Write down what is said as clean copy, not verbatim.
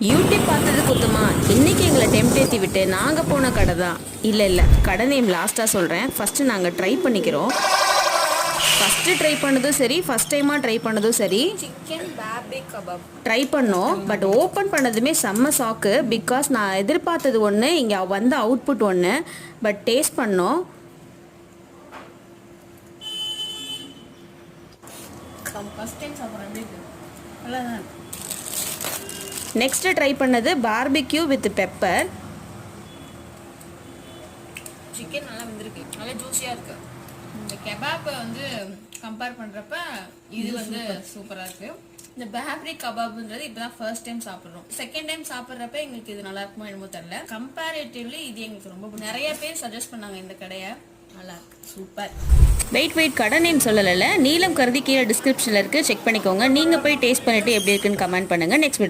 YouTube பார்த்தது குத்தமா, இன்னைக்கு எங்களை டெம்ட் ஏற்றி விட்டு நாங்கள் போன கடை தான். இல்லை கடை நேம் லாஸ்ட்டாக சொல்கிறேன். ஃபஸ்ட்டு நாங்கள் ட்ரை பண்ணிக்கிறோம். ஃபஸ்ட்டு ட்ரை பண்ணதும் சரி, ஃபஸ்ட் டைமாக ட்ரை பண்ணதும் சரி, சிக்கன் பேபிக் கபாப் ட்ரை பண்ணோம். பட் ஓப்பன் பண்ணதுமே செம்ம ஷாக்கு. பிகாஸ் நான் எதிர்பார்த்தது ஒன்று, இங்கே வந்த அவுட்புட் ஒன்று. பட் டேஸ்ட் பண்ணோம். ஃபஸ்ட் டைம் சாப்பிட்றேன். எப்படி இருக்கு? அவ்வளோதான். நெக்ஸ்ட்டு ட்ரை பண்ணது பார்பிக்யூ வித் பெப்பர். சிக்கன் நல்லா வெந்திருக்கு, நல்லா ஜூஸியாக இருக்குது. இந்த கெபாப்பை வந்து கம்பேர் பண்ணுறப்ப இது வந்து சூப்பராக இருக்குது. இந்த பேப்ரிக் கபாப்ன்றது இப்போ தான் ஃபர்ஸ்ட் டைம் சாப்பிட்றோம். செகண்ட் டைம் சாப்பிட்றப்ப எங்களுக்கு இது நல்லா இருக்குமோ என்னமோ தெரியல. கம்பேரிட்டிவ்லி இது எங்களுக்கு ரொம்ப நிறைய பேர் சஜஸ்ட் பண்ணாங்க இந்த கடையை. நல்லா இருக்கு, சூப்பர். வெயிட் கடை நேம் சொல்லலை, நீலம் கருதி கீழே டிஸ்கிரிப்ஷனில் இருக்குது, செக் பண்ணிக்கோங்க. நீங்கள் போய் டேஸ்ட் பண்ணிவிட்டு எப்படி இருக்குன்னு கமெண்ட் பண்ணுங்கள். Next video